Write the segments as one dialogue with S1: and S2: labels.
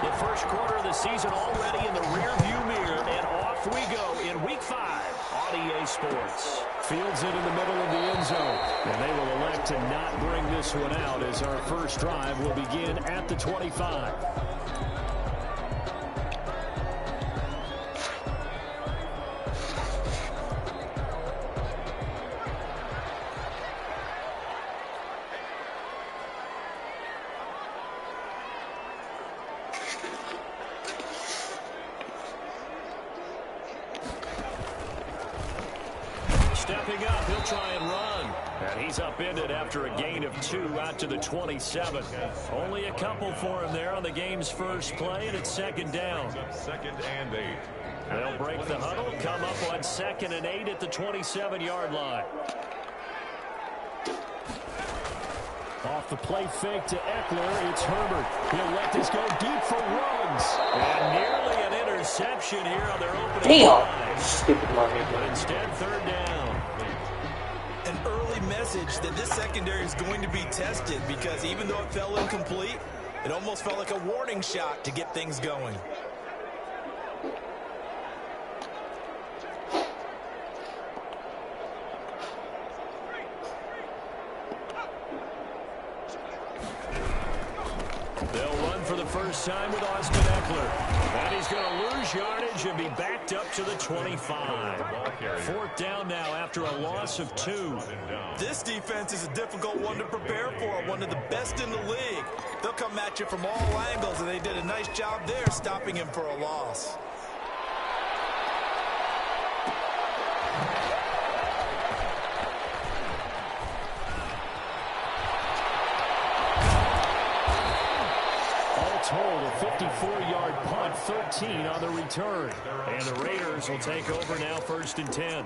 S1: The first quarter of the season already in the rearview mirror, and off we go in Week 5 on EA Sports.
S2: Fields it in the middle of the end zone, and they will elect to not bring this one out as our first drive will begin at the 25.
S1: Stepping up, he'll try and run. And he's upended after a gain of 2 out to the 27. Only a couple for him there on the game's first play, and it's second down.
S3: Second and 8.
S1: They'll break the huddle, come up on 2nd and 8 at the 27-yard line.
S2: Off the play fake to Eckler, it's Herbert. He'll let this go deep for Ruggs.
S1: And nearly an interception here on their opening drive.
S4: Stupid money.
S1: But instead, third down.
S5: An early message that this secondary is going to be tested, because even though it fell incomplete, it almost felt like a warning shot to get things going.
S1: They'll run for the first time with Austin Eckler. And he's going to lose yardage and be backed up to the 25. 4th down now after a loss of 2.
S5: This defense is a difficult one to prepare for, one of the best in the league. They'll come at you from all angles, and they did a nice job there stopping him for a loss.
S2: Told a 54-yard punt, 13 on the return.
S1: And the Raiders will take over now, 1st and 10.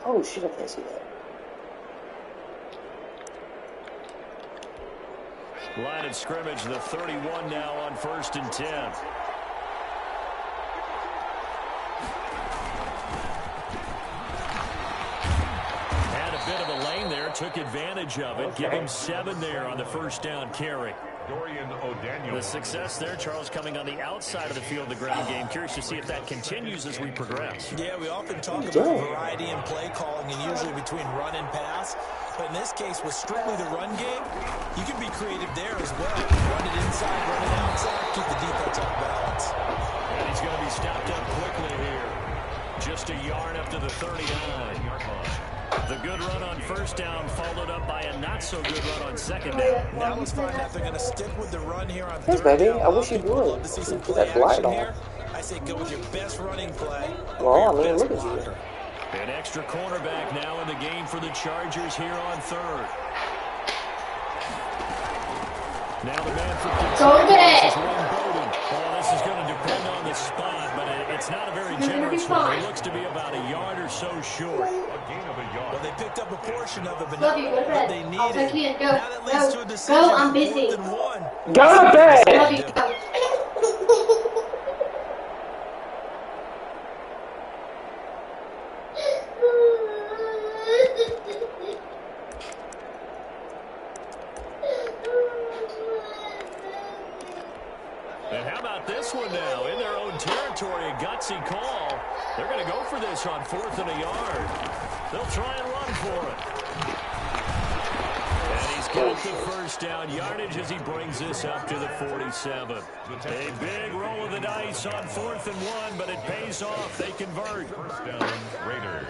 S4: Oh, shit, I can't see that.
S1: Line of scrimmage, the 31 now on 1st and 10. Took advantage of it. Give him 7 there on the first down carry.
S3: Dorian O'Daniel.
S1: The success there, Charles, coming on the outside of the field, the ground game. Curious to see if that continues as we progress.
S5: Yeah, we often talk about variety in play calling and usually between run and pass. But in this case, with strictly the run game, you can be creative there as well. Run it inside, run it outside, keep the defense off balance.
S1: And he's going to be stopped up quickly here. Just a yard up to the 39-yard line. The good run on first down followed up by a not-so-good run on second down.
S5: Now let's find out they're going to stick with the run here on
S4: Yes,
S5: third
S4: baby.
S5: down.
S4: I wish you would.
S5: Love to see some
S4: Put
S5: play
S4: that blind
S5: action
S4: on.
S5: here. I say go with your best running play.
S4: Well, I mean, look at you.
S1: An extra cornerback now in the game for the Chargers here on 3rd. Now the man for Detroit is Wayne Bowden. Oh, this is going to depend on the spot, but it's not a very generous one. It looks to be about a yard or so short.
S5: Well, they picked up a portion of it, but
S6: Love
S5: not
S6: you, go to
S5: what
S6: bed.
S5: they
S6: I'll
S5: needed.
S6: take you and go.
S5: Now that leads to a decision.
S6: Go, I'm busy.
S5: 4th and 1.
S4: Go to bed!
S6: Love you, go.
S1: And how about this one now? In their own territory, a gutsy call. They're going to go for this on 4th and a yard. They'll try and run for it. And he's got the first down yardage as he brings this up to the 47. A big roll of the dice on 4th and 1, but it pays off. They convert.
S3: First down, Raiders.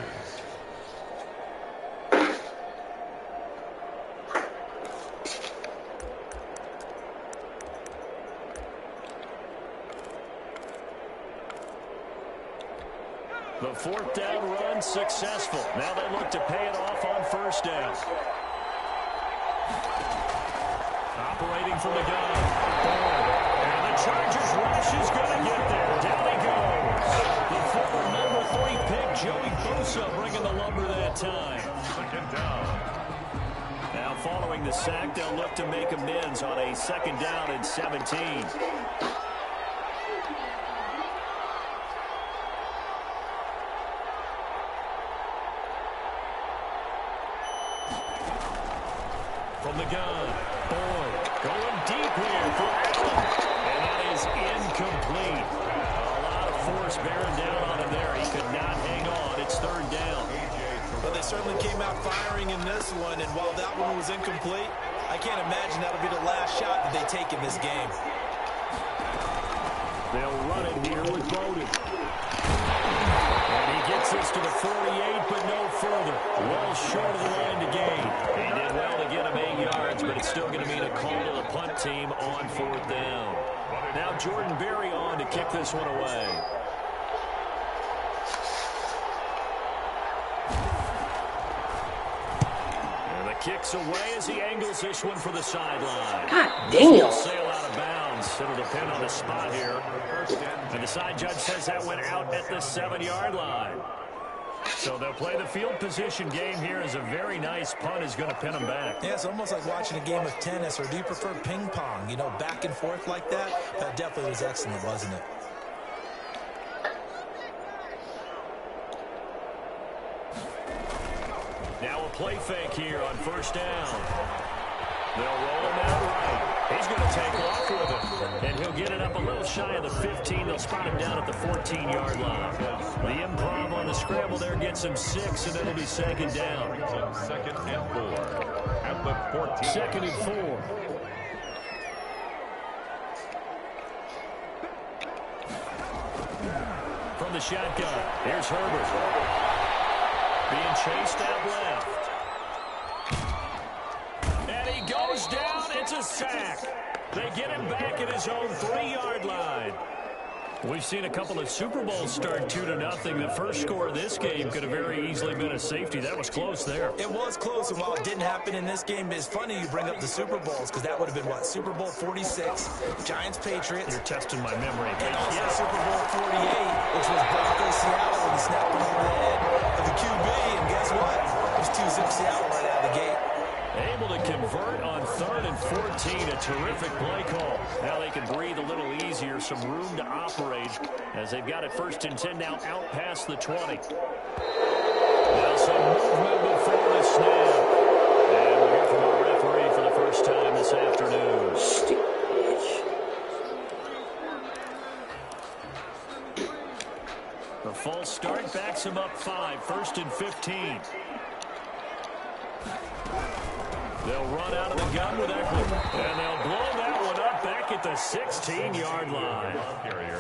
S1: The 4th down run successful. Now they look to pay it off on first down. Operating from the gun. And the Chargers rush is going to get there. Down he goes. The former number 3 pick, Joey Bosa, bringing the lumber that time.
S3: Second down.
S1: Now following the sack, they'll look to make amends on a 2nd down and 17. from the gun. Boyd going deep here for Allen. And that is incomplete. A lot of force bearing down on him there. He could not hang on. It's third down.
S5: But they certainly came out firing in this one, and while that one was incomplete, I can't imagine that'll be the last shot that they take in this game.
S2: They'll run it here with Bowden.
S1: And he gets us to the 48, but no further. Well short of the line to gain. He did well to get him 8 yards, but it's still going to mean a call to the punt team on fourth down. Now Jordan Berry on to kick this one away. And the kick's away as he angles this one for the sideline.
S4: God damn.
S1: Sail out of bounds. It'll depend on the spot here. And the side judge says that went out at the 7-yard line. So they'll play the field position game here as a very nice punt is going to pin them back.
S5: Yeah, it's almost like watching a game of tennis, or do you prefer ping pong? You know, back and forth like that? That definitely was excellent, wasn't it?
S1: Now a play fake here on first down. They'll roll him out right. He's going to take off with it. And he'll get it up a little shy of the 15. They'll spot him down at the 14-yard line. The improv on the scramble there gets him 6, and it'll be second down.
S3: Second and 4 at the 14.
S2: Second and 4.
S1: From the shotgun, here's Herbert. Being chased out left. And he goes down. It's a sack. They get him back at his own 3-yard line. We've seen a couple of Super Bowls start 2-0. The first score of this game could have very easily been a safety. That was close there.
S5: It was close, and while it didn't happen in this game, it's funny you bring up the Super Bowls, because that would have been, what, Super Bowl 46, Giants-Patriots.
S1: You're testing my memory.
S5: And also Super Bowl 48, which was Broncos-Seattle, when he snapped him over the head of the QB, and guess what? It was 2-zip Seattle right out of the gate.
S1: Able to convert on 3rd and 14. A terrific play call. Now they can breathe a little easier. Some room to operate as they've got it 1st and 10 now out past the 20. Now some movement before the snap. And we'll hear from our referee for the first time this afternoon.
S4: Stupid bitch.
S1: The false start backs him up 5. 1st and 15. They'll run out of the gun with Eckler. And they'll blow that one up back at the 16-yard line.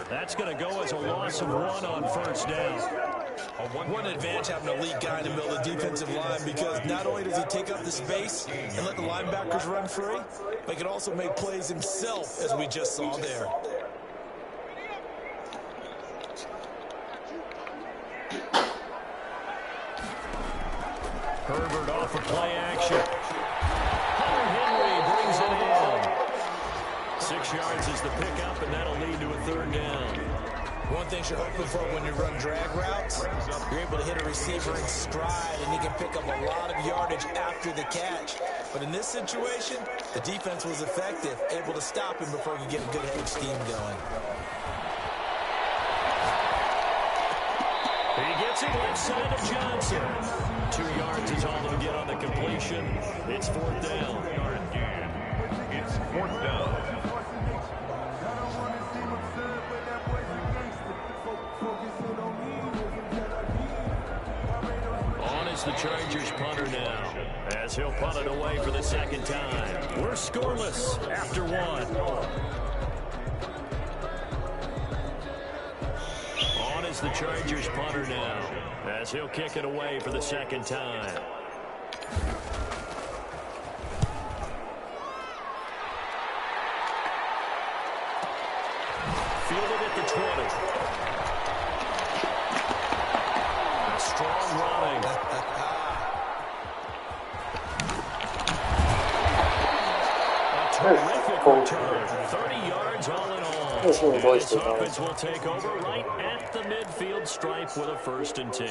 S1: That's going to go as a loss of 1 on first down.
S5: What an advantage having an elite guy in the middle of the defensive line, because not only does he take up the space and let the linebackers run free, but he can also make plays himself, as we just saw there.
S1: Herbert off of play action. Henry brings it in. 6 yards is the pickup, and that'll lead to a 3rd down.
S5: One thing you're hoping for when you run drag routes, you're able to hit a receiver in stride, and he can pick up a lot of yardage after the catch. But in this situation, the defense was effective, able to stop him before he could get a good head of steam going.
S1: He gets it left side of Johnson. 2 yards is all they'll get on the completion. It's 4th down.
S3: It's 4th down.
S1: On is the Chargers punter now, as he'll punt it away for the 2nd time. We're scoreless after 1. On is the Chargers punter now, as he'll kick it away for the 2nd time. Fielded at the 20. Strong running. A terrific return. 30 yards all in all.
S4: This one
S1: And
S4: voice
S1: this
S4: too hard.
S1: offense will take over right at the midfield stripe with a 1st and 10.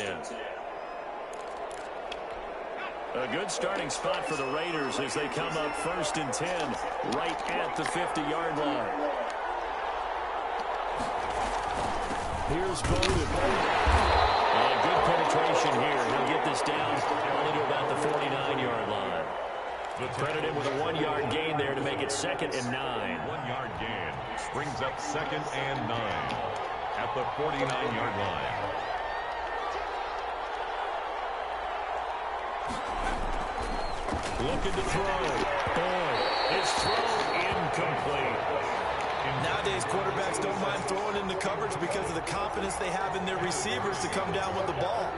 S1: A good starting spot for the Raiders as they come up 1st and 10 right at the 50-yard line. Here's Bowden. Good penetration here. He'll get this down only to about the 49-yard line.
S2: Credit him with a 1-yard gain there to make it 2nd and 9.
S3: 1-yard gain brings up 2nd and 9 at the 49-yard line.
S1: Looking to throw. His throw incomplete.
S5: Nowadays, quarterbacks don't mind throwing into coverage because of the confidence they have in their receivers to come down with the ball.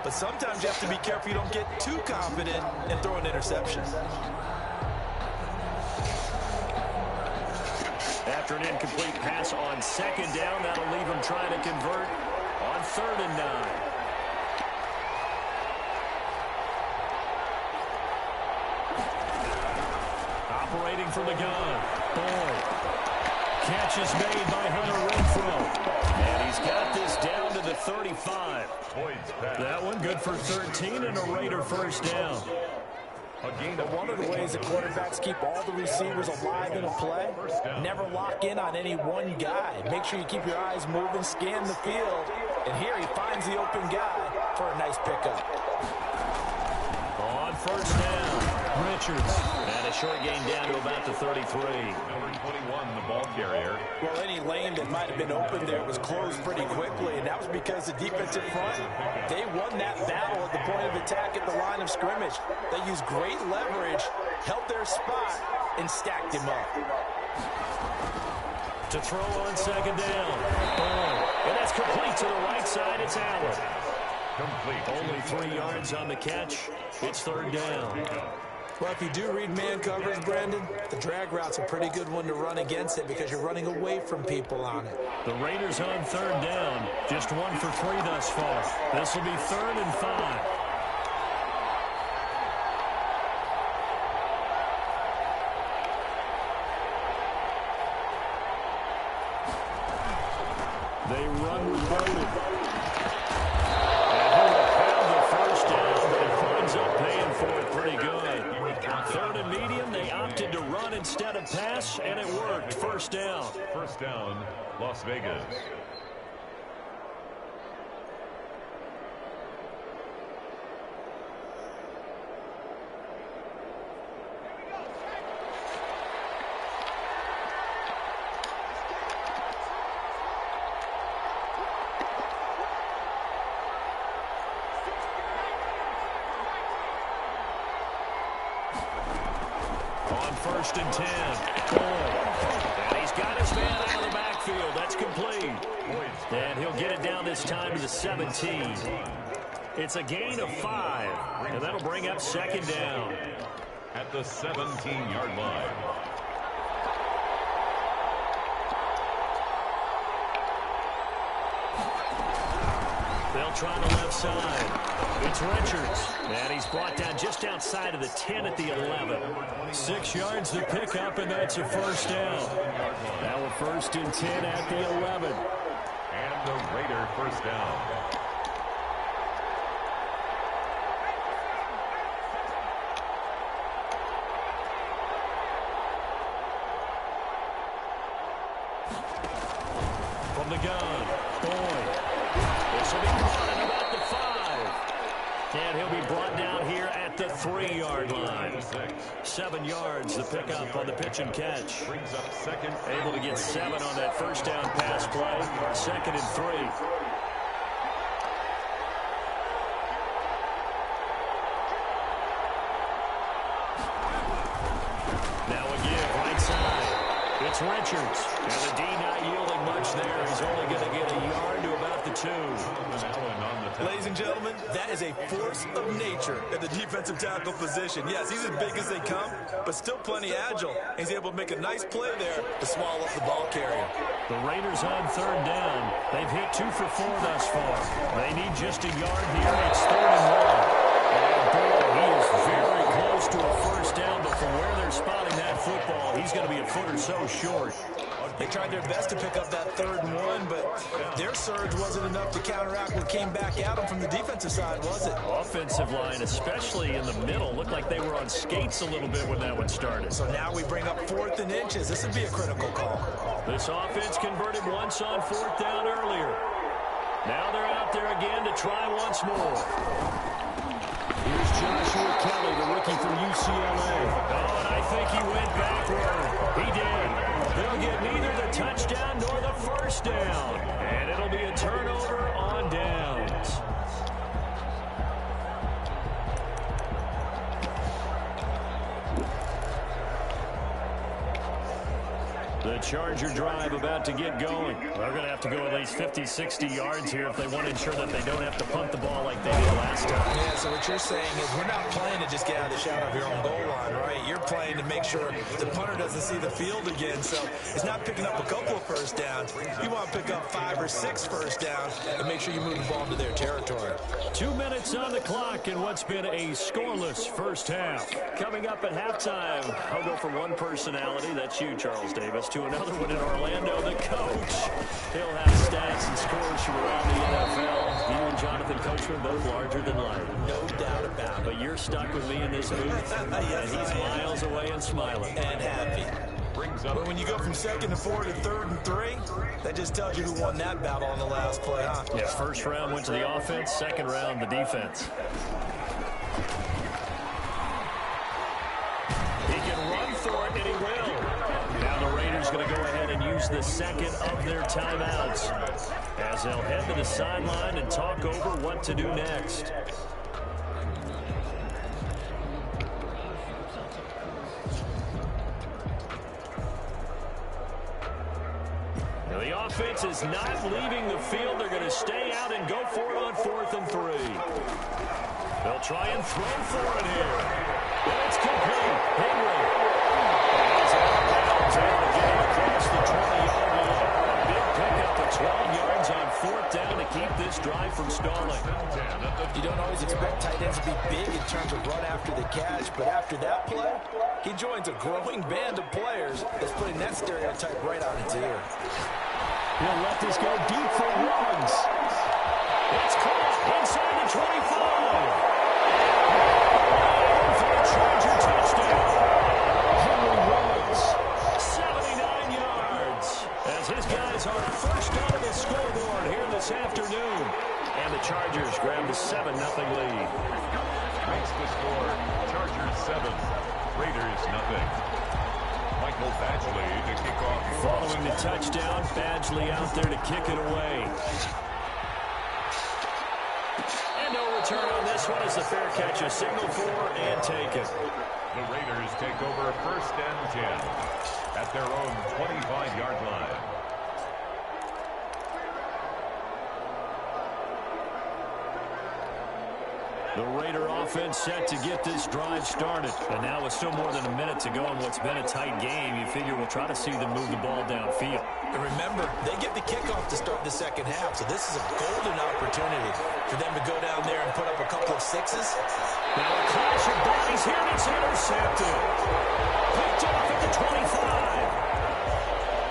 S5: But sometimes you have to be careful you don't get too confident and throw an interception.
S2: After an incomplete pass on 2nd down, that'll leave him trying to convert on 3rd and 9.
S1: Operating from the gun. Catch is made by Hunter Renfrow.
S2: And he's got this down to the 35.
S1: That one good for 13 and a Raider first down.
S5: But one of the ways that quarterbacks keep all the receivers alive in a play, never lock in on any one guy. Make sure you keep your eyes moving, scan the field. And here he finds the open guy for a nice pickup.
S1: On first down, Richards.
S2: And a short gain down to about the 33.
S3: Number 21, the ball carrier.
S5: Well, any lane that might have been open there was closed pretty quickly, and that was because the defensive front, they won that battle at the point of attack at the line of scrimmage. They used great leverage, held their spot, and stacked him up.
S1: To throw on 2nd down.
S2: And that's complete to the right side. It's Allen.
S3: Complete.
S1: Only 3 yards on the catch. It's 3rd down.
S5: Well, if you do read man coverage, Brandon, the drag route's a pretty good one to run against it because you're running away from people on it.
S1: The Raiders on 3rd down. Just 1 for 3 thus far. This will be 3rd and 5. They run with Bowden. And he will have the first down, but it winds up paying for it pretty good. 3rd and medium, they opted to run instead of pass, and it worked. First down.
S3: First down, Las Vegas.
S1: On 1st and 10. And he's got his man out of the backfield. That's complete. And he'll get it down this time to the 17. It's a gain of 5. And that'll bring up 2nd down.
S3: At the 17-yard line.
S1: They'll try the left side. It's Richards. And he's brought down just outside of the 10 at the 11. 6 yards to pick up, and that's a first down. Now a 1st and 10 at the 11.
S3: And the Raider first down.
S1: From the gun, Boyd. This will be caught at about the 5. And he'll be brought down here at the 3-yard line. 7 yards to pick up on the pitch and catch.
S3: Brings up 2nd.
S1: Able to get 7 on that first down pass play. 2nd and 3. Now again, right side. It's Richards. And the D not yielding much there. He's only going to get a yard to about the 2.
S5: Ladies and gentlemen, that is a force of nature at the defensive tackle position. Yes, he's as big as they come, but still plenty agile. He's able to make a nice play there to swallow up the ball carrier.
S1: The Raiders on 3rd down. They've hit 2 for 4 thus far. They need just a yard here. It's 3rd and 1. And boy, he is very close to a first down, but from where they're spotting that football, he's going to be a foot or so short.
S5: They tried their best to pick up that 3rd and 1, but their surge wasn't enough to counteract what came back at them from the defensive side, was it?
S1: Offensive line, especially in the middle, looked like they were on skates a little bit when that one started.
S5: So now we bring up 4th and inches. This would be a critical call.
S1: This offense converted once on 4th down earlier. Now they're out there again to try once more. Here's Joshua Kelly, the rookie from UCLA.
S2: think he went backward. He did. They'll get neither the touchdown nor the first down. And it'll be a turnover on downs. The Charger drive about to get going. They're going to have to go at least 50, 60 yards here if they want to ensure that they don't have to punt the ball like they did last time.
S5: Yeah, so what you're saying is we're not playing to just get out of the shadow of your own goal line, right? You're playing to make sure the punter doesn't see the field again. So it's not picking up a couple of first downs. You want to pick up 5 or 6 first downs and make sure you move the ball into their territory.
S2: 2 minutes on the clock in what's been a scoreless first half. Coming up at halftime, I'll go from one personality, that's you, Charles Davis, to another one in Orlando, the coach. He'll have stats and scores from around the NFL. You and Jonathan Coachman both larger than life.
S5: No doubt about it.
S2: But you're stuck with me in this booth,
S5: Yes,
S2: and he's miles away and smiling.
S5: And happy. But when you go from 2nd to 4 to 3rd and 3, that just tells you who won that battle on the last play, huh?
S2: Yeah, first round went to the offense, second round the defense. He can run for it, and he will. Now the Raiders going to go ahead and use the second of their timeouts as they'll head to the sideline and talk over what to do next. Now the offense is not leaving the field. They're going to stay out and go for it on 4th and 3. They'll try and throw for it here. And it's complete. Henry. He's out of bounds and getting across the 20-yard line. A big pickup of 12 yards on 4th down to keep this drive from stalling.
S5: You don't always expect tight ends to be big in terms of run after the catch, but after that play, he joins a growing band of players that's putting that stereotype right on its ear.
S2: He'll let this go deep for Ruggs. It's caught inside the 25. For a Charger touchdown. Henry Ruggs, 79 yards. As his guys are first on the scoreboard here this afternoon. And the Chargers grab the 7-0 lead.
S3: Makes the score. Chargers 7, Raiders nothing. Michael Badgley to kick off.
S2: Following the touchdown, Badgley out there to kick it away. And no return on this one as the fair catch is signaled for and taken.
S3: The Raiders take over 1st and 10 at their own 25-yard line.
S2: The Raider offense set to get this drive started. And now with still more than a minute to go in what's been a tight game, you figure we'll try to see them move the ball downfield.
S5: And remember, they get the kickoff to start the second half, so this is a golden opportunity for them to go down there and put up a couple of 6s.
S2: Now a clash of bodies here, and it's intercepted. Picked off at the 25.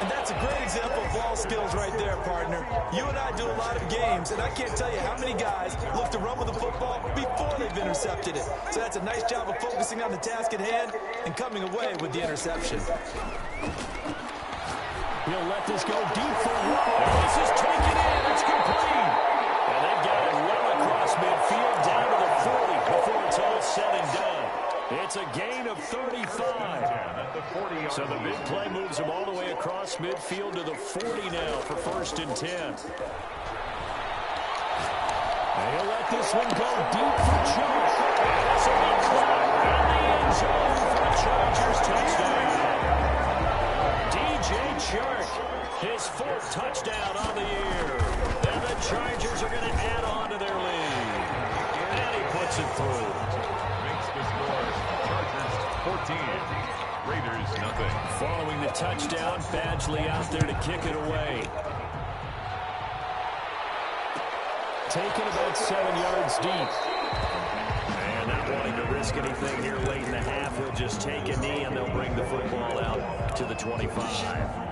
S5: And that's a great example of ball skills right there, partner. You and I do a lot of games, and I can't tell you how many guys look to run with the football before they've intercepted it. So that's a nice job of focusing on the task at hand and coming away with the interception.
S2: He'll let this go deep for Ruggs. This is taken in. It's complete. And they've got it well across midfield down to the 40 before it's all said and done. It's a gain of 35. So the big play moves them all the way across midfield to the 40 now for 1st and 10. And he'll let this one go deep for Chubb. This will be caught in the end zone for a Chargers touchdown. DJ Chark, his 4th touchdown on the year. And the Chargers are going to add on to their lead. And he puts it through.
S3: Makes the score. Chargers 14, Raiders nothing.
S2: Following the touchdown, Badgley out there to kick it away. Taken about 7 yards deep. And not wanting to risk anything here late in the half, he'll just take a knee and they'll bring the football out to the 25.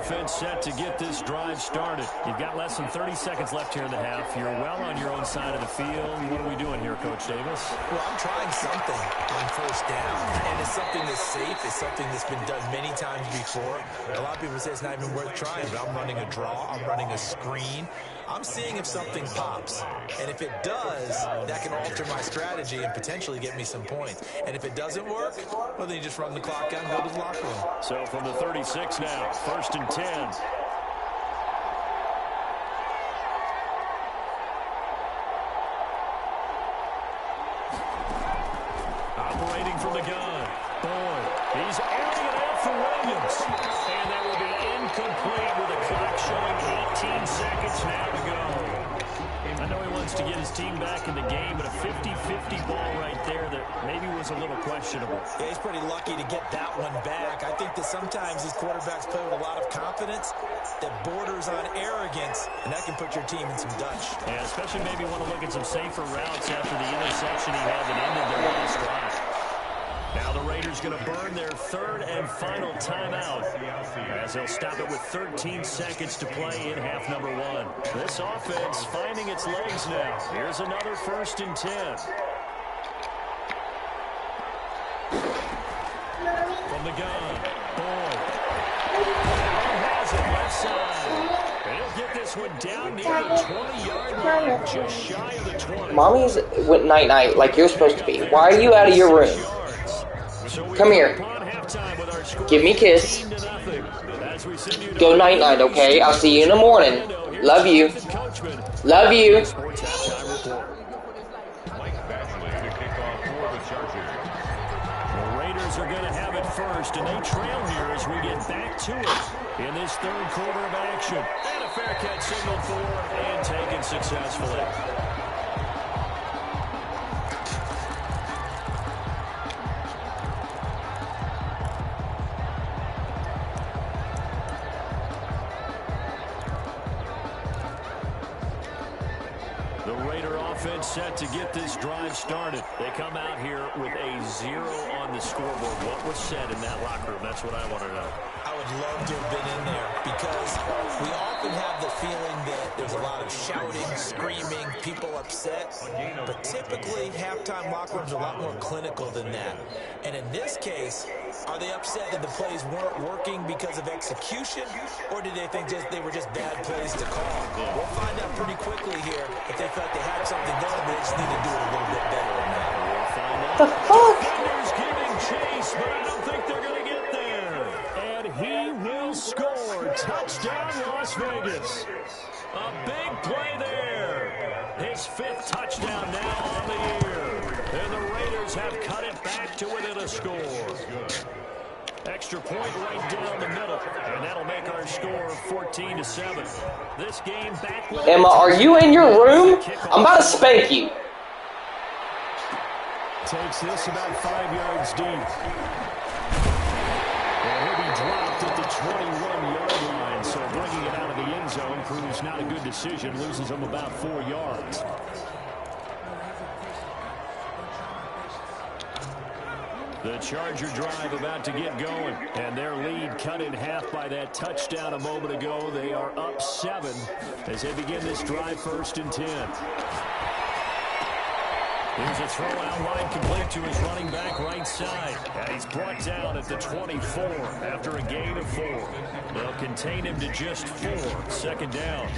S2: offense set to get this drive started. You've got less than 30 seconds left here in the half. You're well on your own side of the field. What are we doing here, Coach Davis?
S5: Well, I'm trying something on first down, and it's something that's safe. It's something that's been done many times before. A lot of people say it's not even worth trying, but I'm running a draw. I'm running a screen. I'm seeing if something pops, and if it does, that can alter my strategy and potentially get me some points. And if it doesn't work, well, then you just run the clock out and go to the locker room.
S2: So from the 36 now, 1st and 10. Operating from the gun. Boyd. He's airing it out for Williams. And that will be incomplete with the clock showing 18 seconds now to go. I know he wants to get his team back in the game, but a 50-50 ball right there that maybe was a little questionable.
S5: Yeah, he's pretty lucky to get that one back. I think that sometimes these quarterbacks play with a lot of confidence that borders on arrogance, and that can put your team in some Dutch.
S2: Yeah, especially maybe want to look at some safer routes after the interception he had that ended their last drive. Now the Raiders going to burn their 3rd and final timeout as they'll stop it with 13 seconds to play in half number 1. This offense finding its legs now. Here's another 1st and 10. From the gun, Boyd. Has it left side. And he'll get this one down near the 20-yard line, just shy of the 20.
S4: Mommy's went night-night like you're supposed to be. Why are you out of your room? Come here. Give me a kiss. Go night-night, okay? I'll see you in the morning. Love you. Love you.
S3: Mike Badgley to kick off for the Chargers.
S2: The Raiders are going to have it first, and they trail here as we get back to it in this 3rd quarter of action. And a fair catch signal for and taken successfully. The Raider offense set to get this drive started. They come out here with a 0 on the scoreboard. What was said in that locker room? That's what I want to know.
S5: I would love to have been in there because we often have the feeling that there's a lot of shouting, screaming, people upset. But typically, halftime locker rooms are a lot more clinical than that. And in this case, are they upset that the plays weren't working because of execution, or did they think they were just bad plays to call? We'll find out pretty quickly here if they felt they had something going, but they just need to do it a little bit better on that.
S2: We'll find out.
S4: The fuck?
S2: Defenders giving chase, but I don't think they're going to get there. And he will score. Touchdown, Las Vegas. A big play there. His 5th touchdown now on the year. And the Raiders have cut it back to within a score. Extra point right down the middle. And that'll make our score 14-7. This game back with
S4: Emma, are you in your room? I'm about to spank you.
S2: Takes this about 5 yards deep. And he'll be dropped at the 21-yard line. So bringing it out of the end zone proves not a good decision. Loses him about 4 yards. The Charger drive about to get going, and their lead cut in half by that touchdown a moment ago. They are up 7 as they begin this drive 1st and 10. Here's a throw out line complete to his running back right side. And he's brought down at the 24 after a gain of 4. They'll contain him to just 4. 2nd down.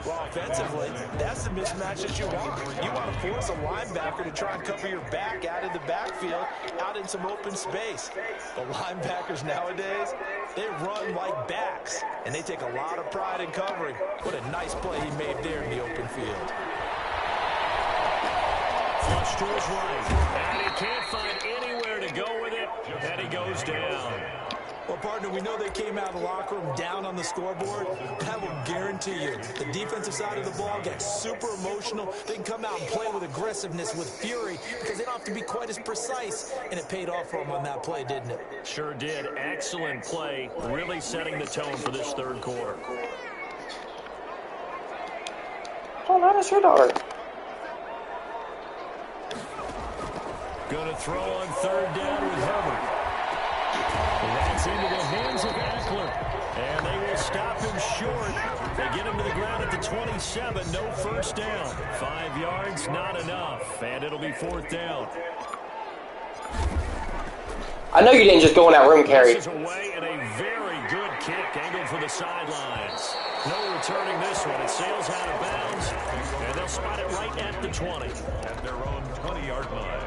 S5: Well, offensively, that's the mismatch that you want. You want to force a linebacker to try and cover your back out of the backfield, out in some open space. The linebackers nowadays, they run like backs, and they take a lot of pride in covering. What a nice play he made there in the open field.
S2: Flush to his right, and he can't find anywhere to go with it, and he goes down.
S5: Well, partner, we know they came out of the locker room down on the scoreboard. That will guarantee you the defensive side of the ball gets super emotional. They can come out and play with aggressiveness, with fury, because they don't have to be quite as precise, and it paid off for them on that play, didn't it?
S2: Sure did. Excellent play, really setting the tone for this 3rd quarter.
S4: Oh, that is your daughter.
S2: Going to throw on 3rd down with Herbert. And that's into the hands of Eckler.
S1: And they will stop him short. They get him to the ground at the 27. No first down. 5 yards, not enough. And it'll be 4th down.
S4: I know you didn't just go in that room, Kerry.
S1: This is away and a very good kick angled for the sidelines. No returning this one. It sails out of bounds, and they'll spot it right at the 20.
S3: At their own 20-yard line.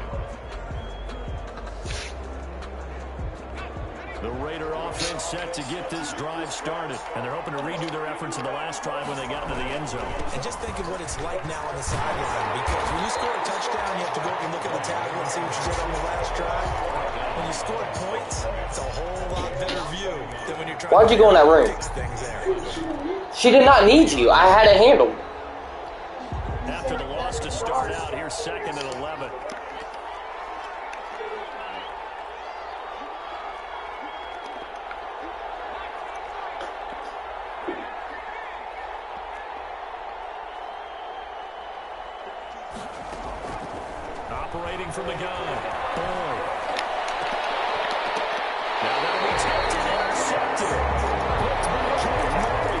S1: The Raider offense set to get this drive started, and they're hoping to redo their efforts in the last drive when they got into the end zone.
S5: And just think of what it's like now on the sideline, because when you score a touchdown, you have to go up and look at the tackle and see what you did on the last drive. When you score points, it's a whole lot better view than when you're trying
S4: Why'd you go in that room?
S5: fix things there.
S4: She did not need you. I had it handled.
S1: After the loss to start out, here's 2nd and 11. Operating from the gun. Boyd. Now that'll be tipped and intercepted. Picked by Kenneth Murray.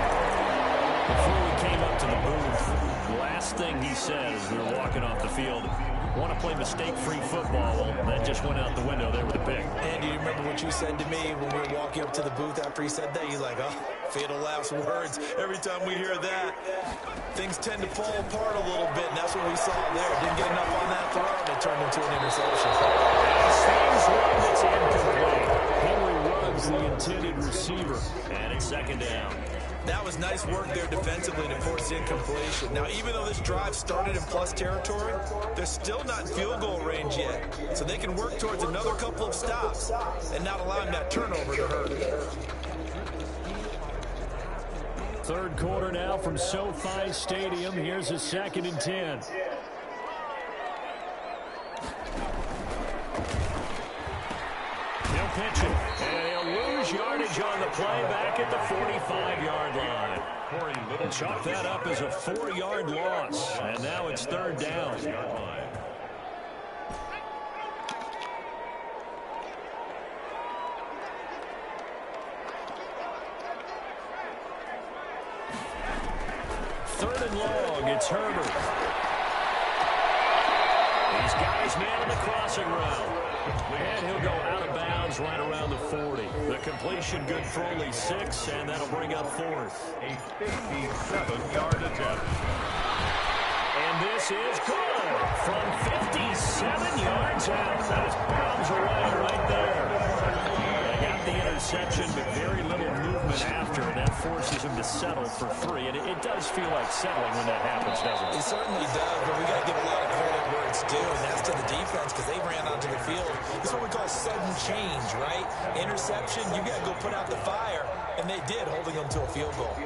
S1: Before we came up to the booth, the last thing he said as we were walking off the field, want to play mistake-free football. Well, that just went out the window there with a pick.
S5: And do you remember what you said to me when we were walking up to the booth after he said that? You're like, oh, fatal last words. Every time we hear that, things tend to fall apart a little bit, and that's what we saw there. Didn't get enough on that throw, and it turned into an interception.
S1: Saves one that's incomplete. Henry Ruggs, the intended receiver, and it's 2nd down.
S5: That was nice work there defensively to force incompletion. Now, even though this drive started in plus territory, they're still not in field goal range yet. So they can work towards another couple of stops and not allowing that turnover to hurt.
S1: 3rd quarter now from SoFi Stadium. Here's a 2nd and 10. He'll pitch it, and he'll lose yardage on the play back at the 45-yard line. Chalk that up as a 4-yard loss, and now it's 3rd down. Third and long, it's Herbert. He's got his man in the crossing route. And he'll go out of bounds right around the 40. The completion good for only 6, and that'll bring up 4th.
S3: A 57-yard attempt.
S1: And this is good. From 57 yards out. That is bounds away right there. They got the interception, but very little movement after, and that forces him to settle for 3. And it does feel like settling when that happens, doesn't it?
S5: It certainly does, but we got to give a lot of credit where it's due, and that's to the defense because they ran onto the field. It's what we call sudden change, right? Interception, you got to go put out the fire, and they did, holding them to a field goal.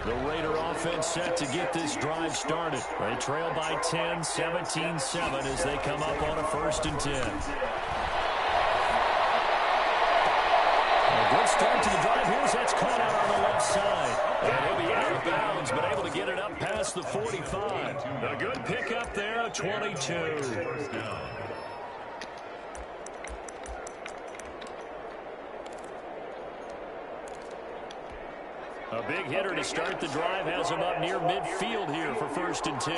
S1: The Raider offense set to get this drive started. They trail by 10, 17-7 as they come up on a 1st and 10. A good start to the drive. Here's that's caught out on the left side. And he'll be out of bounds, but able to get it up past the 45. A good pickup there, a 22.
S3: First down.
S1: A big hitter to start the drive has him up near midfield here for 1st and 10.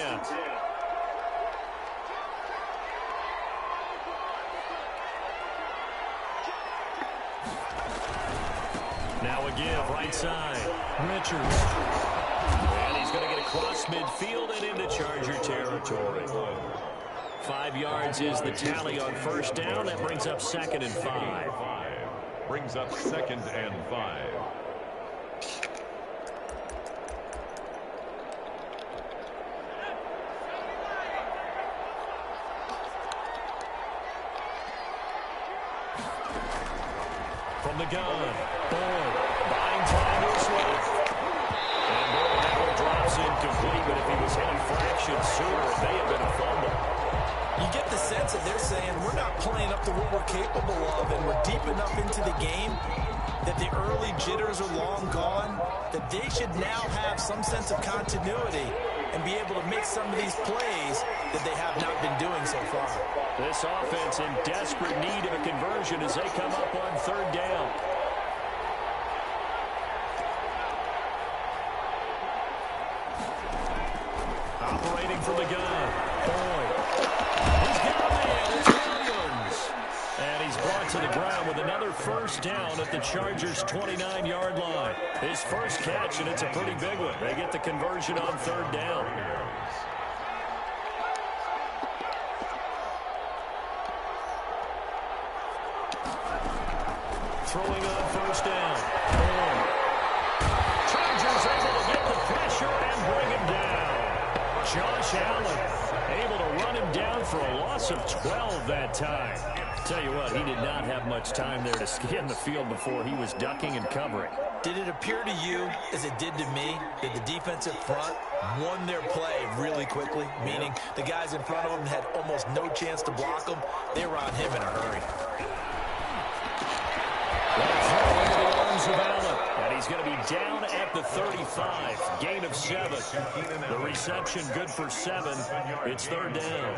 S1: Now a give, right side. Richards. And he's going to get across midfield and into Charger territory. 5 yards is the tally on 1st down. That brings up 2nd and 5.
S3: Brings up 2nd and 5.
S1: From the gun, Boyd, buying time to his left. And Boyd, that one drops incomplete, but if he was hit a fraction sooner, it may have been a fumble.
S5: You get the sense that they're saying we're not playing up to what we're capable of, and we're deep enough into the game that the early jitters are long gone, that they should now have some sense of continuity. and be able to make some of these plays that they have not been doing so far.
S2: This offense in desperate need of a conversion as they come up on third down. Operating from the gun. Boyd. He's got a man. It's Williams. And he's brought to the ground with another first down at the Chargers' 29-yard line. His first catch, and it's a pretty big one. They get the conversion on third down. Throwing on first down. Chargers able to get the pressure and bring him down. Josh Allen able to run him down for a loss of 12 that time. Tell you what, he did not have much time there to scan the field before he was ducking and covering.
S5: Did it appear to you, as it did to me, that the defensive front won their play really quickly? Meaning the guys in front of them had almost no chance to block him. They were on him in a hurry.
S2: Into the arms of Allen, and he's going to be down at the 35. Gain of 7. The reception good for 7. It's third down.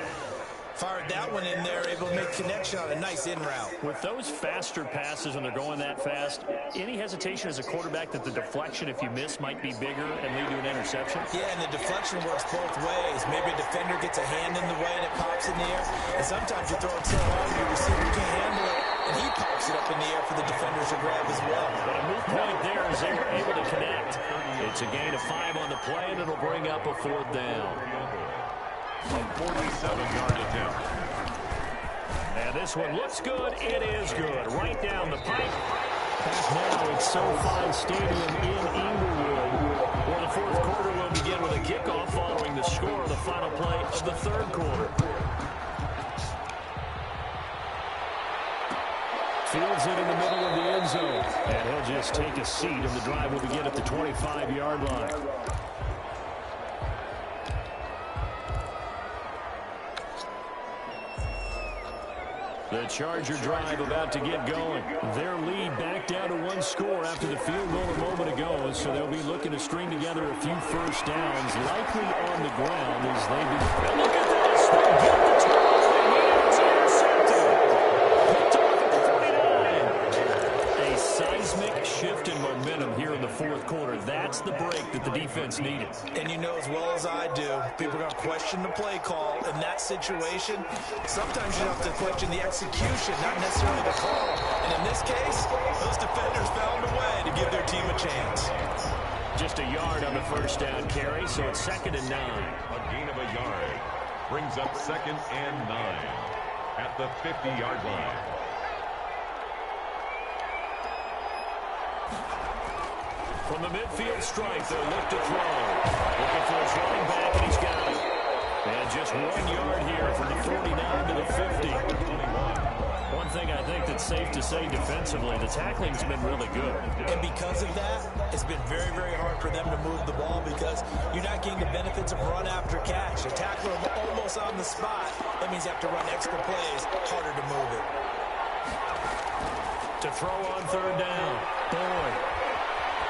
S5: Fired that one in there, able to make connection on a nice in route.
S2: With those faster passes when they're going that fast, any hesitation as a quarterback that the deflection, if you miss, might be bigger and lead to an interception?
S5: Yeah, and the deflection works both ways. Maybe a defender gets a hand in the way and it pops in the air. And sometimes you throw it so hard your receiver can't handle it, and he pops it up in the air for the defenders to grab as well.
S2: But a move point there as they were able to connect. It's a gain of 5 on the play, and it'll bring up a fourth down.
S3: A 47-yard attempt.
S2: And this one looks good. It is good. Right down the pipe. Now it's SoFi Stadium in Inglewood, where the fourth quarter will begin with a kickoff following the score of the final play of the third quarter. Fields it in the middle of the end zone. And he'll just take a seat, and the drive will begin at the 25-yard line. The Charger drive about to get going. Their lead back down to 1 score after the field goal a moment ago, so they'll be looking to string together a few first downs, likely on the ground as they begin. And look at this! They get the turnover, and it's intercepted. Picked off at the 49. A seismic shift in momentum here in the fourth quarter. That's the break that the defense needed.
S5: And you know as well as I do, people are going to question the play call. In that situation, sometimes you have to question the execution, not necessarily the call. And in this case, those defenders found a way to give their team a chance.
S2: Just a yard on the first down carry, so it's 2nd and 9.
S3: A gain of a yard brings up 2nd and 9 at the 50-yard line.
S2: From the midfield stripe, they'll look to throw. Looking for his running back, and he's got it. And just 1 yard here from the 49 to the 50. One thing I think that's safe to say defensively, the tackling's been really good.
S5: And because of that, it's been very, very hard for them to move the ball because you're not getting the benefits of run after catch. A tackler almost on the spot. That means you have to run extra plays, harder to move it.
S2: To throw on third down. Boyd.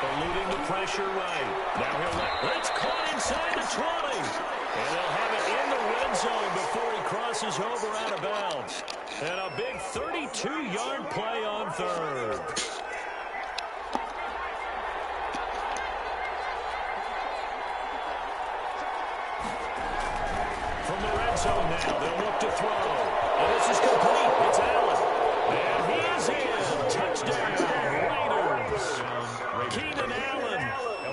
S2: Eluding the pressure right. Now it's caught inside the 20. And they'll have it in the red zone before he crosses over out of bounds. And a big 32-yard play on third. From the red zone now, they'll look to throw. And this is complete. It's Allen. And he is in. Touchdown, Raiders. Keenan Allen,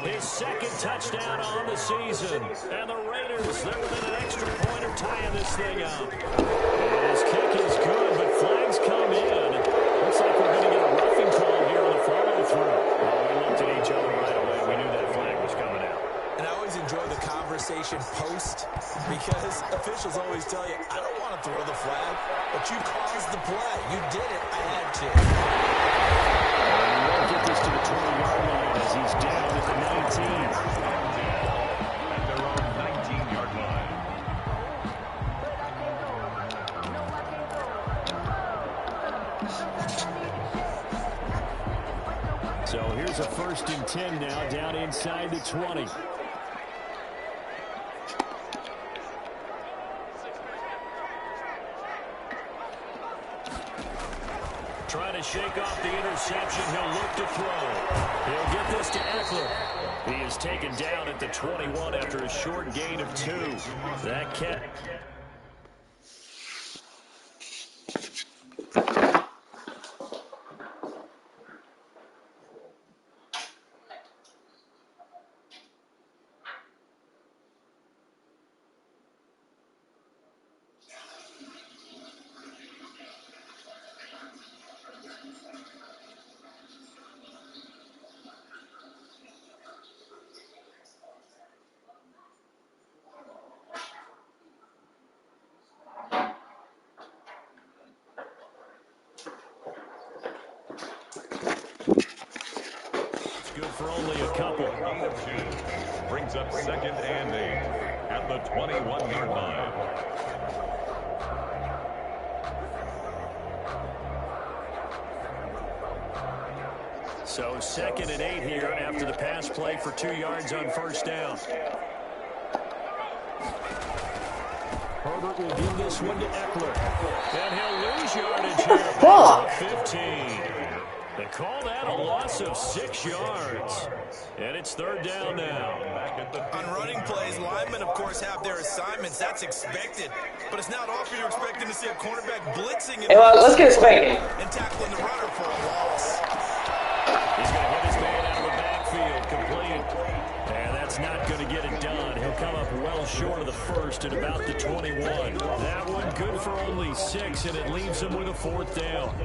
S2: his 2nd touchdown on the season. And the Raiders, they're within an extra point of tying this thing up. And his kick is good, but flags come in. Looks like we're going to get a roughing call here on the follow-through. Well, we looked at each other right away. We knew that flag was coming out.
S5: And I always enjoy the conversation post because officials always tell you, I don't want to throw the flag, but you caused the play. You did it. I had to.
S2: And he won't get this to the 20-yard line as he's down at the 19.
S3: At their own 19-yard line.
S2: So here's a 1st and 10 now, down inside the 20. shake off the interception. He'll look to throw. He'll get this to Eckler. He is taken down at the 21 after a short gain of 2. That cat. Good for only a couple.
S3: Brings up 2nd and 8 at the 21-yard line.
S2: So 2nd and 8 here after the pass play for 2 yards on first down. Herbert will give this one to Eckler. And he'll lose yardage here. 15. They call that a loss of 6 yards. And it's 3rd down now.
S5: On running plays, linemen, of course, have their assignments. That's expected. But it's not often you're expecting to see a cornerback blitzing
S4: Hey, well, let's get a spanking.
S5: and tackling the runner for a loss.
S2: He's going to hit his man out of the backfield, complete. And that's not going to get it done. He'll come up well short of the first at about the 21. That one good for only 6, and it leaves him with a 4th down.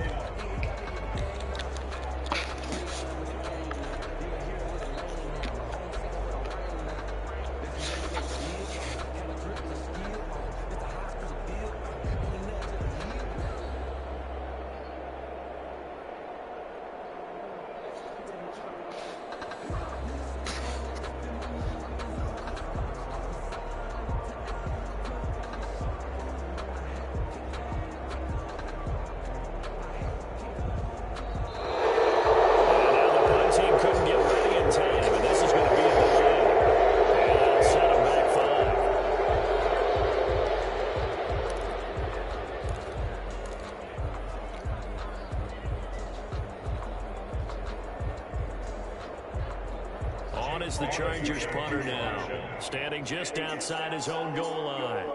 S2: Is the Chargers punter now, standing just outside his own goal line.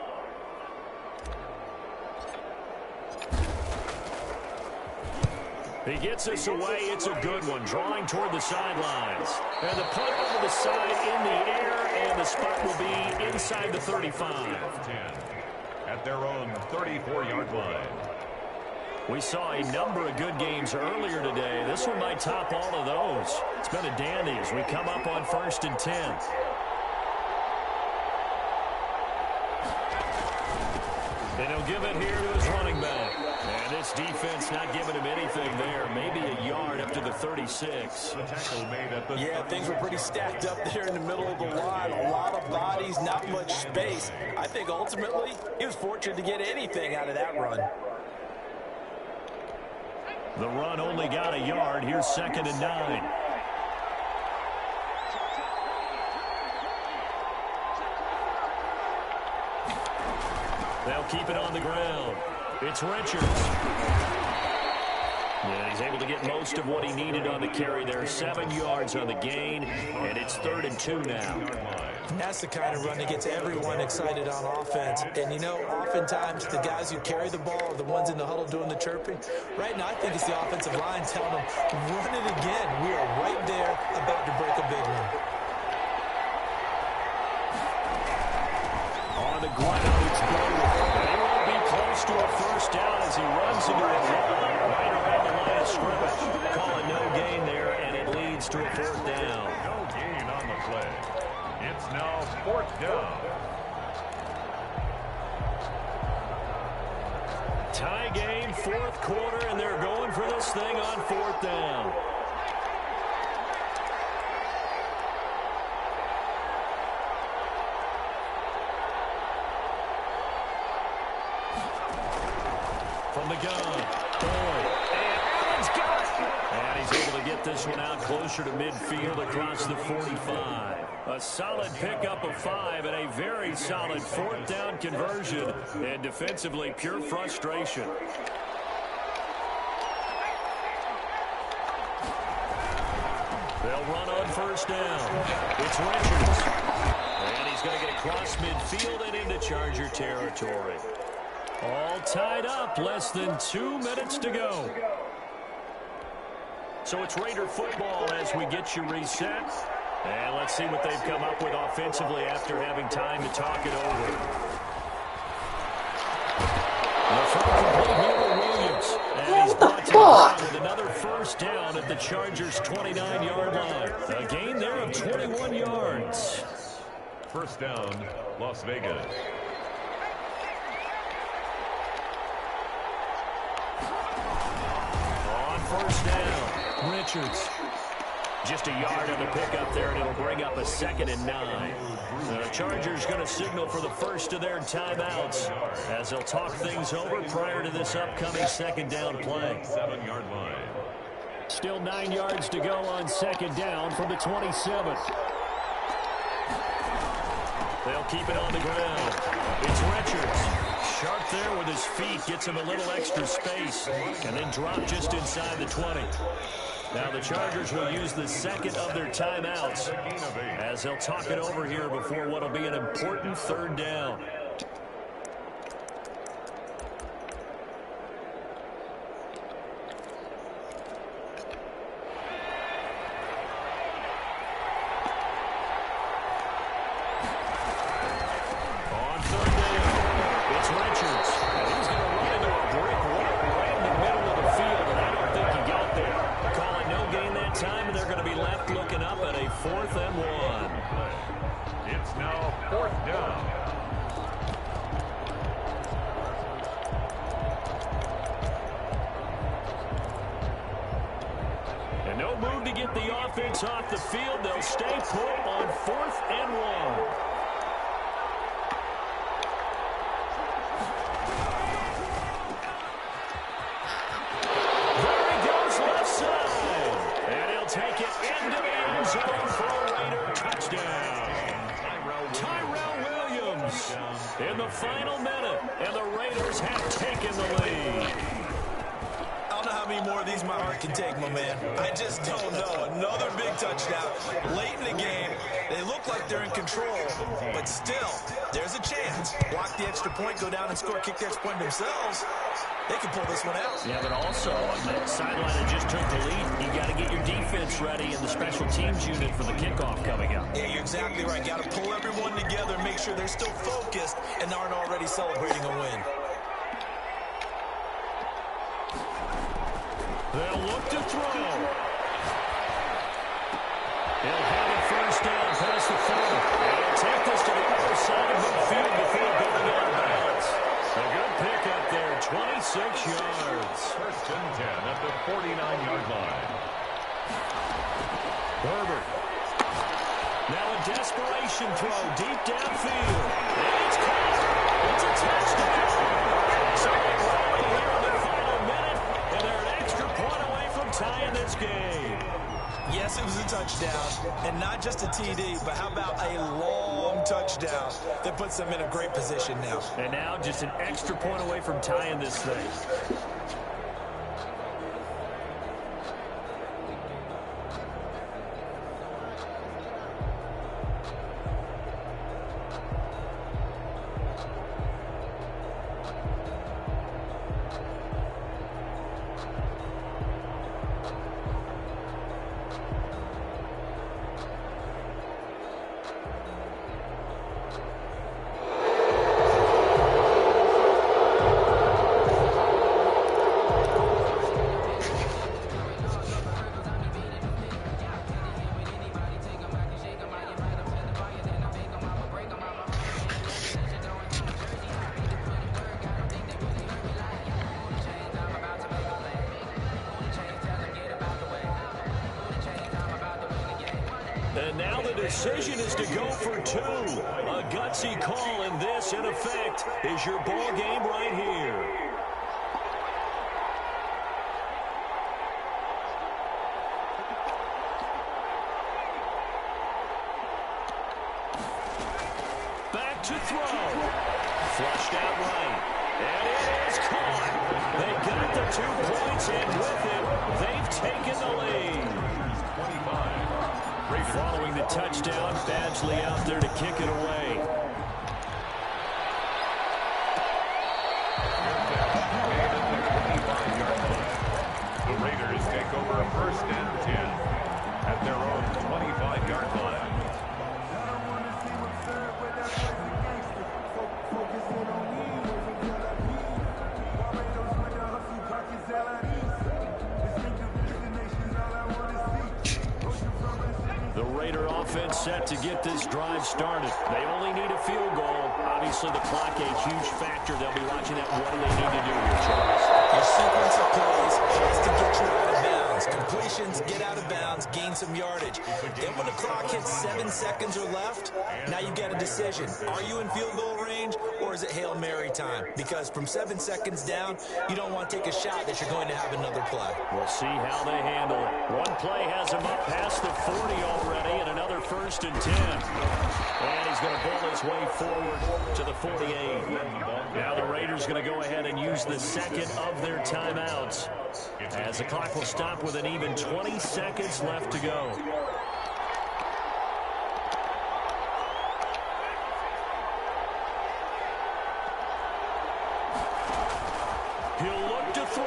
S2: He gets this away. It's a good one, drawing toward the sidelines. And the punt over the side in the air, and the spot will be inside the 35.
S3: 10 at their own 34-yard line.
S2: We saw a number of good games earlier today. This one might top all of those. It's been a dandy as we come up on 1st and 10. And he'll give it here to his running back. And this defense not giving him anything there. Maybe a yard up to the 36.
S3: The tackle made at the
S5: Yeah, things were pretty stacked up there in the middle of the line. A lot of bodies, not much space. I think ultimately he was fortunate to get anything out of that run.
S2: The run only got a yard. Here's 2nd and 9. They'll keep it on the ground. It's Richards. Yeah, he's able to get most of what he needed on the carry there. 7 yards on the gain, and it's 3rd and 2 now.
S5: That's the kind of run that gets everyone excited on offense. And, you know, oftentimes the guys who carry the ball are the ones in the huddle doing the chirping. Right now, I think it's the offensive line telling them, run it again. We are right there about to break a big one.
S2: On the ground, it's good. He won't be close to a first down as he runs into a line right around the line of scrimmage. Call it no gain there, and it leads to a 4th down.
S3: No gain on the play. It's now 4th down.
S2: Tie game, 4th quarter, and they're going for this thing on 4th down. From the gun, Boyd, and Allen's got it. And he's able to get this one out closer to midfield across the 45. A solid pickup of 5 and a very solid 4th down conversion. And defensively, pure frustration. They'll run on first down. It's Richards. And he's going to get across midfield and into Charger territory. All tied up. Less than 2 minutes to go. So it's Raider football as we get you reset. And let's see what they've come up with offensively after having time to talk it over. The throw complete here to Williams. And he's brought to the ground with another first down at the Chargers' 29-yard line. A gain there of 21 yards.
S3: First down, Las Vegas.
S2: On first down, Richards. Just a yard on the pickup there, and it'll bring up a 2nd and 9. The Chargers going to signal for the first of their timeouts as they'll talk things over prior to this upcoming 2nd down play.
S3: 7-yard line.
S2: Still 9 yards to go on 2nd down from the 27. They'll keep it on the ground. It's Richards. Sharp there with his feet, gets him a little extra space, and then drop just inside the 20. Now the Chargers will use the 2nd of their timeouts as they'll talk it over here before what will be an important 3rd down. On 3rd down, it's Richards. And he's going to run into a brick wall right in the middle of the field, and I don't think he got there. Calling no gain that time, and they're going to be left looking up at a 4th and 1.
S3: It's now 4th down.
S2: And no move to get the offense off the field. They'll stay put on 4th and 1. Take it into the end zone for a Raider touchdown. Tyrell Williams in the final minute, and the Raiders have taken the lead.
S5: I don't know how many more of these my heart can take, my man. I just don't know. Another big touchdown. Late in the game, they look like they're in control, but still, there's a chance. Block the extra point, go down and score, kick the extra point themselves. They can pull this one out.
S2: Yeah, but also on that sideline that just took the lead, you got to get your defense ready and the special teams unit for the kickoff coming up.
S5: Yeah, you're exactly right. Got to pull everyone together, make sure they're still focused and aren't already celebrating a win.
S2: They'll look to throw. He'll have it first down past the 40. They'll take this to the other side of midfield before going out of bounds. A good pickup there, 26 yards.
S3: First and 10 at the 49-yard line.
S2: Herbert. Now a desperation throw deep downfield. And it's caught. It's a touchdown. So they rally here in the final minute, and they're an extra point away from tying this game.
S5: Yes, it was a touchdown, and not just a TD, but how about a long touchdown that puts them in a great position now.
S2: And now just an extra point away from tying this thing. And now the decision is to go for two. A gutsy call, and this, in effect, is your ball game right here. Back to throw. Flushed out right. And it is caught. They got the 2 points, and with it, they've taken the lead.
S3: 25.
S2: Following the touchdown, Badgley out there to kick it away.
S3: The Raiders take over 1st and 10 at their own 25-yard line.
S2: The Raider offense set to get this drive started. They only need a field goal. Obviously, the clock a huge factor. They'll be watching that. What do they need to do here, Charles?
S5: Your sequence of plays has to get you out of bounds. Completions, get out of bounds, gain some yardage. Then when the clock hits 7 seconds or left, now you get a decision. Are you in field goal range, or is it Hail Mary time? Because from 7 seconds down, you don't want to take a shot that you're going to have another play.
S2: We'll see how they handle it. One play has him up past the 40 already, and another 1st and 10. And he's going to bull his way forward to the 48. Now the Raiders going to go ahead and use the second of their timeouts, as the clock will stop with an even 20 seconds left to go. He'll look to throw.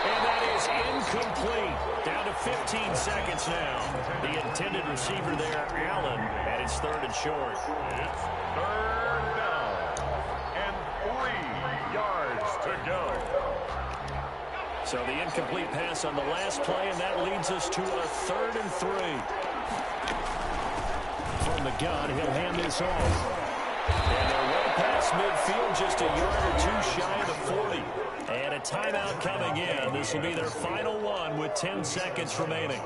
S2: And that is incomplete. Down to 15 seconds now. The intended receiver there, Allen, and it's 3rd and short.
S3: It's 3rd down and 3 yards to go.
S2: So the incomplete pass on the last play, and that leads us to a 3rd and 3. From the gun, he'll hand this off. And they're well past midfield, just a yard or two shy of the 40. And a timeout coming in. This will be their final one with 10 seconds remaining.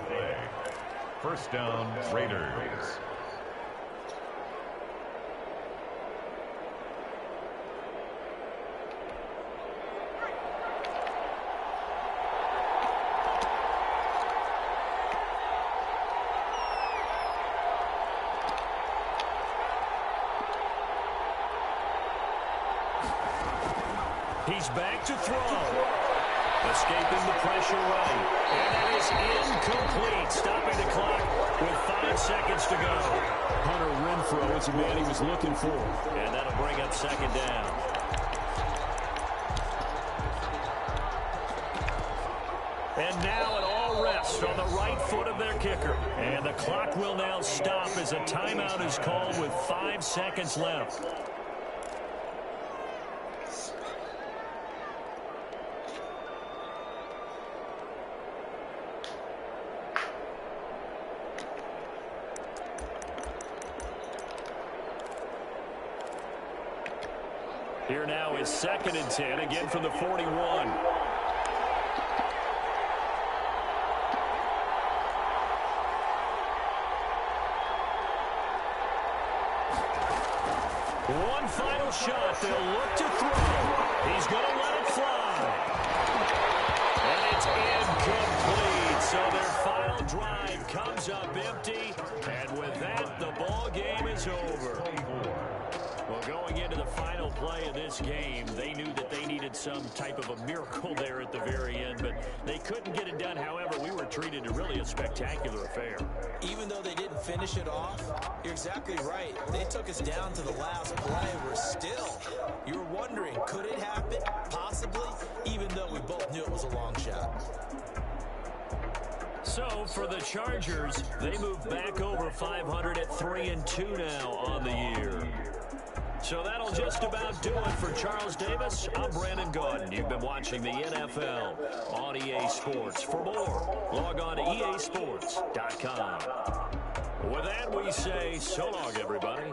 S3: 1st down, Raiders.
S2: He's back to throw. Escaping the pressure right. And that is incomplete. Stopping the clock with 5 seconds to go. Hunter Renfrow is the man he was looking for. And that'll bring up 2nd down. And now it all rests on the right foot of their kicker. And the clock will now stop as a timeout is called with 5 seconds left. Here now is 2nd and 10, again from the 41. One final shot. They'll look to throw. He's going to let it fly. And it's incomplete. So their final drive comes up empty. And with that, the ball game is over. Well, going into the final play of this game, they knew that they needed some type of a miracle there at the very end, but they couldn't get it done. However, we were treated to really a spectacular affair.
S5: Even though they didn't finish it off, you're exactly right. They took us down to the last play. We're still, you were wondering, could it happen? Possibly, even though we both knew it was a long shot.
S2: So for the Chargers, they move back over 500 at 3-2 now on the year. So that'll just about do it for Charles Davis. I'm Brandon Gaudin. You've been watching the NFL on EA Sports. For more, log on to easports.com. With that, we say so long, everybody.